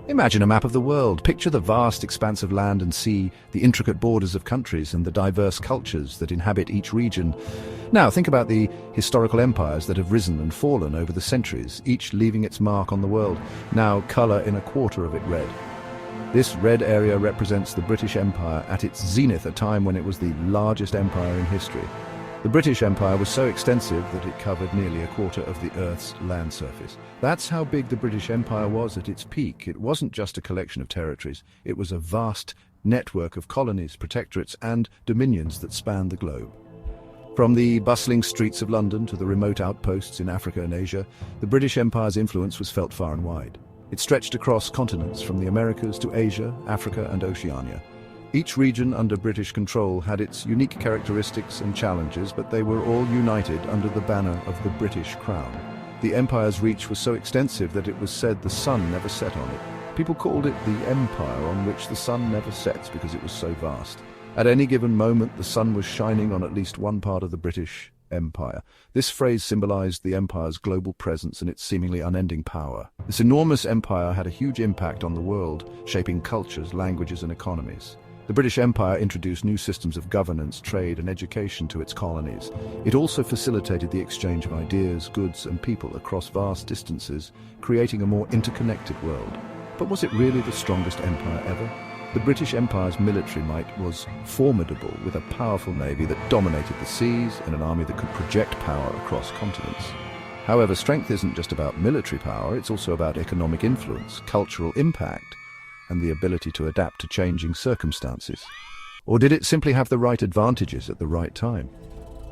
Imagine a map of the world. Picture the vast expanse of land and sea, the intricate borders of countries, and the diverse cultures that inhabit each region. Now, think about the historical empires that have risen and fallen over the centuries, each leaving its mark on the world. Now, colour in a quarter of it red. This red area represents the British Empire at its zenith, a time when it was the largest empire in history. The British Empire was so extensive that it covered nearly a quarter of the Earth's land surface. That's how big the British Empire was at its peak. It wasn't just a collection of territories, it was a vast network of colonies, protectorates, and dominions that spanned the globe. From the bustling streets of London to the remote outposts in Africa and Asia, the British Empire's influence was felt far and wide. It stretched across continents, from the Americas to Asia, Africa, and Oceania. Each region under British control had its unique characteristics and challenges, but they were all united under the banner of the British Crown. The empire's reach was so extensive that it was said the sun never set on it. People called it the empire on which the sun never sets because it was so vast. At any given moment, the sun was shining on at least one part of the British Empire. This phrase symbolized the empire's global presence and its seemingly unending power. This enormous empire had a huge impact on the world, shaping cultures, languages, and economies. The British Empire introduced new systems of governance, trade, and education to its colonies. It also facilitated the exchange of ideas, goods, and people across vast distances, creating a more interconnected world. But was it really the strongest empire ever? The British Empire's military might was formidable, with a powerful navy that dominated the seas and an army that could project power across continents. However, strength isn't just about military power, it's also about economic influence, cultural impact, and the ability to adapt to changing circumstances. Or did it simply have the right advantages at the right time?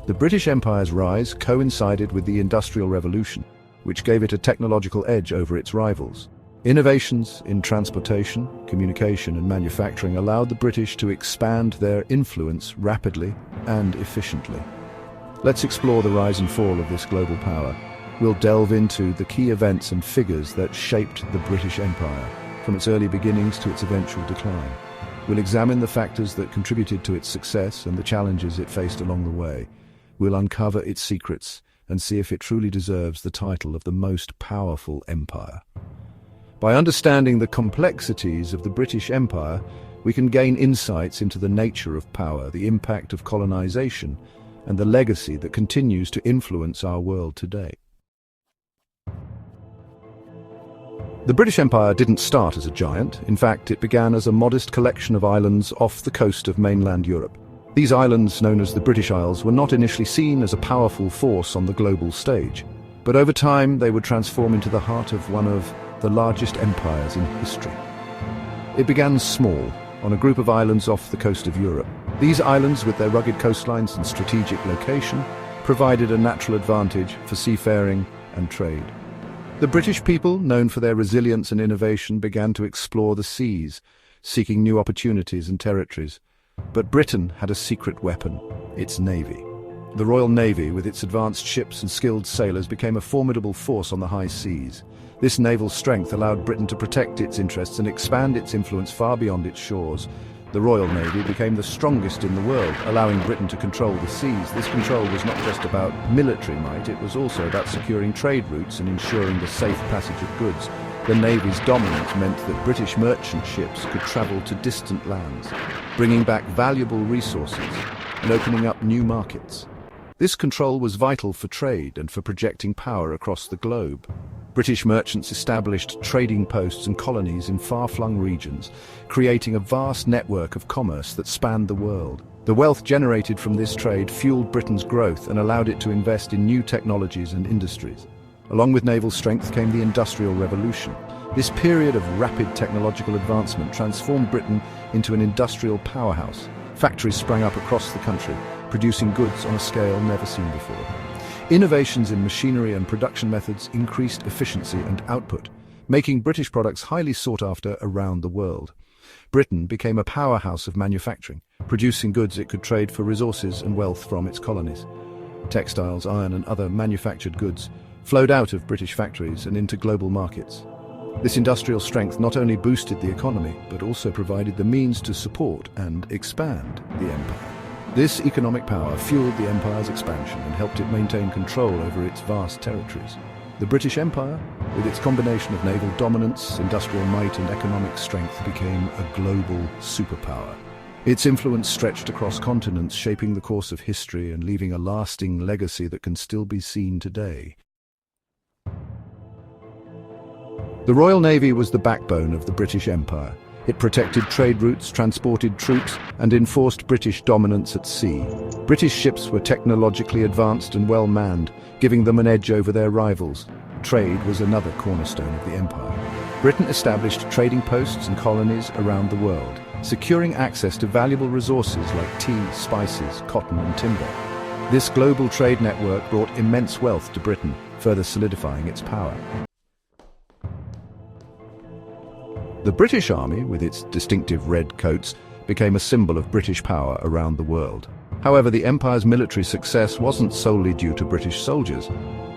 The British Empire's rise coincided with the Industrial Revolution, which gave it a technological edge over its rivals. Innovations in transportation, communication, and manufacturing allowed the British to expand their influence rapidly and efficiently. Let's explore the rise and fall of this global power. We'll delve into the key events and figures that shaped the British Empire, from its early beginnings to its eventual decline. We'll examine the factors that contributed to its success and the challenges it faced along the way. We'll uncover its secrets and see if it truly deserves the title of the most powerful empire. By understanding the complexities of the British Empire, we can gain insights into the nature of power, the impact of colonization, and the legacy that continues to influence our world today. The British Empire didn't start as a giant. In fact, it began as a modest collection of islands off the coast of mainland Europe. These islands, known as the British Isles, were not initially seen as a powerful force on the global stage. But over time, they would transform into the heart of one of the largest empires in history. It began small, on a group of islands off the coast of Europe. These islands, with their rugged coastlines and strategic location, provided a natural advantage for seafaring and trade. The British people, known for their resilience and innovation, began to explore the seas, seeking new opportunities and territories. But Britain had a secret weapon: its navy. The Royal Navy, with its advanced ships and skilled sailors, became a formidable force on the high seas. This naval strength allowed Britain to protect its interests and expand its influence far beyond its shores. The Royal Navy became the strongest in the world, allowing Britain to control the seas. This control was not just about military might, it was also about securing trade routes and ensuring the safe passage of goods. The Navy's dominance meant that British merchant ships could travel to distant lands, bringing back valuable resources and opening up new markets. This control was vital for trade and for projecting power across the globe. British merchants established trading posts and colonies in far-flung regions, creating a vast network of commerce that spanned the world. The wealth generated from this trade fueled Britain's growth and allowed it to invest in new technologies and industries. Along with naval strength came the Industrial Revolution. This period of rapid technological advancement transformed Britain into an industrial powerhouse. Factories sprang up across the country, producing goods on a scale never seen before. Innovations in machinery and production methods increased efficiency and output, making British products highly sought after around the world. Britain became a powerhouse of manufacturing, producing goods it could trade for resources and wealth from its colonies. Textiles, iron, and other manufactured goods flowed out of British factories and into global markets. This industrial strength not only boosted the economy, but also provided the means to support and expand the empire. This economic power fueled the empire's expansion and helped it maintain control over its vast territories. The British Empire, with its combination of naval dominance, industrial might and economic strength, became a global superpower. Its influence stretched across continents, shaping the course of history and leaving a lasting legacy that can still be seen today. The Royal Navy was the backbone of the British Empire. It protected trade routes, transported troops, and enforced British dominance at sea. British ships were technologically advanced and well-manned, giving them an edge over their rivals. Trade was another cornerstone of the empire. Britain established trading posts and colonies around the world, securing access to valuable resources like tea, spices, cotton, and timber. This global trade network brought immense wealth to Britain, further solidifying its power. The British Army, with its distinctive red coats, became a symbol of British power around the world. However, the Empire's military success wasn't solely due to British soldiers.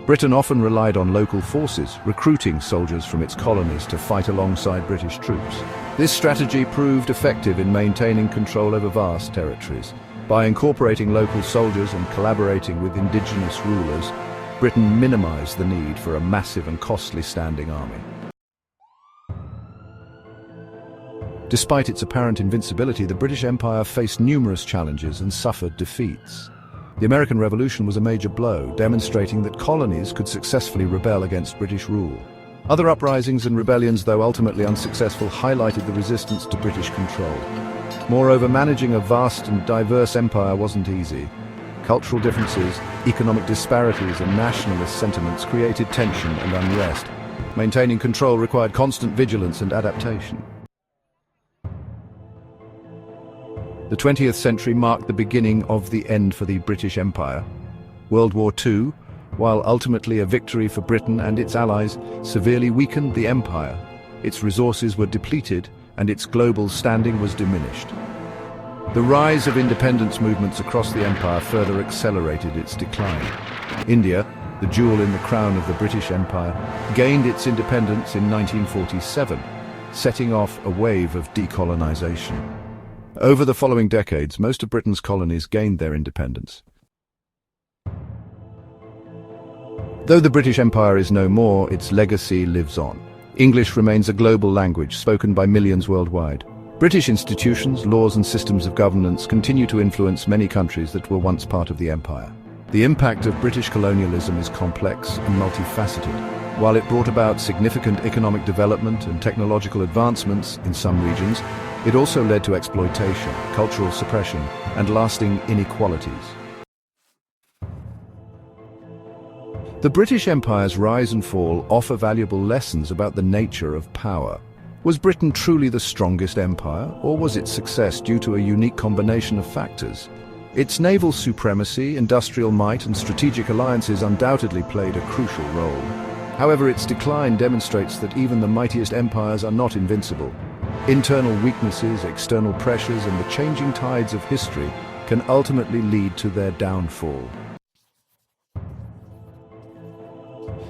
Britain often relied on local forces, recruiting soldiers from its colonies to fight alongside British troops. This strategy proved effective in maintaining control over vast territories. By incorporating local soldiers and collaborating with indigenous rulers, Britain minimized the need for a massive and costly standing army. Despite its apparent invincibility, the British Empire faced numerous challenges and suffered defeats. The American Revolution was a major blow, demonstrating that colonies could successfully rebel against British rule. Other uprisings and rebellions, though ultimately unsuccessful, highlighted the resistance to British control. Moreover, managing a vast and diverse empire wasn't easy. Cultural differences, economic disparities, and nationalist sentiments created tension and unrest. Maintaining control required constant vigilance and adaptation. The 20th century marked the beginning of the end for the British Empire. World War II, while ultimately a victory for Britain and its allies, severely weakened the empire. Its resources were depleted and its global standing was diminished. The rise of independence movements across the empire further accelerated its decline. India, the jewel in the crown of the British Empire, gained its independence in 1947, setting off a wave of decolonization. Over the following decades, most of Britain's colonies gained their independence. Though the British Empire is no more, its legacy lives on. English remains a global language spoken by millions worldwide. British institutions, laws and systems of governance continue to influence many countries that were once part of the empire. The impact of British colonialism is complex and multifaceted. While it brought about significant economic development and technological advancements in some regions, it also led to exploitation, cultural suppression, and lasting inequalities. The British Empire's rise and fall offer valuable lessons about the nature of power. Was Britain truly the strongest empire, or was its success due to a unique combination of factors? Its naval supremacy, industrial might, and strategic alliances undoubtedly played a crucial role. However, its decline demonstrates that even the mightiest empires are not invincible. Internal weaknesses, external pressures, and the changing tides of history can ultimately lead to their downfall.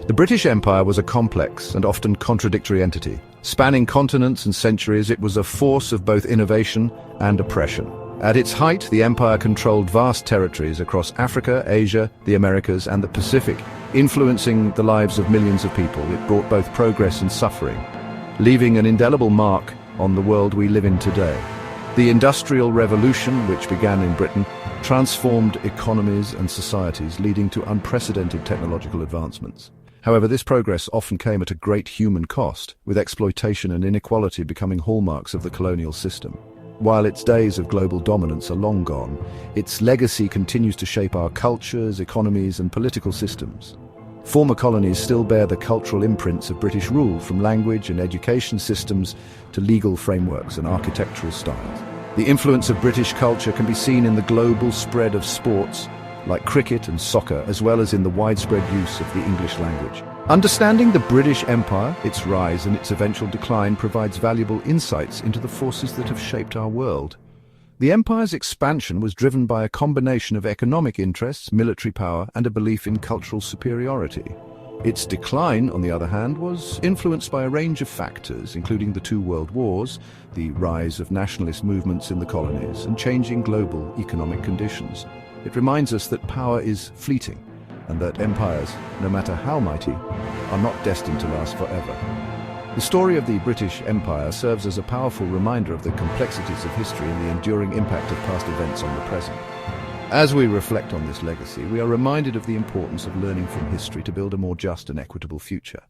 The British Empire was a complex and often contradictory entity. Spanning continents and centuries, it was a force of both innovation and oppression. At its height, the empire controlled vast territories across Africa, Asia, the Americas, and the Pacific, influencing the lives of millions of people. It brought both progress and suffering, leaving an indelible mark on the world we live in today. The Industrial Revolution, which began in Britain, transformed economies and societies, leading to unprecedented technological advancements. However, this progress often came at a great human cost, with exploitation and inequality becoming hallmarks of the colonial system. While its days of global dominance are long gone, its legacy continues to shape our cultures, economies, and political systems. Former colonies still bear the cultural imprints of British rule, from language and education systems to legal frameworks and architectural styles. The influence of British culture can be seen in the global spread of sports like cricket and soccer, as well as in the widespread use of the English language. Understanding the British Empire, its rise and its eventual decline, provides valuable insights into the forces that have shaped our world. The empire's expansion was driven by a combination of economic interests, military power, and a belief in cultural superiority. Its decline, on the other hand, was influenced by a range of factors, including the two world wars, the rise of nationalist movements in the colonies, and changing global economic conditions. It reminds us that power is fleeting, and that empires, no matter how mighty, are not destined to last forever. The story of the British Empire serves as a powerful reminder of the complexities of history and the enduring impact of past events on the present. As we reflect on this legacy, we are reminded of the importance of learning from history to build a more just and equitable future.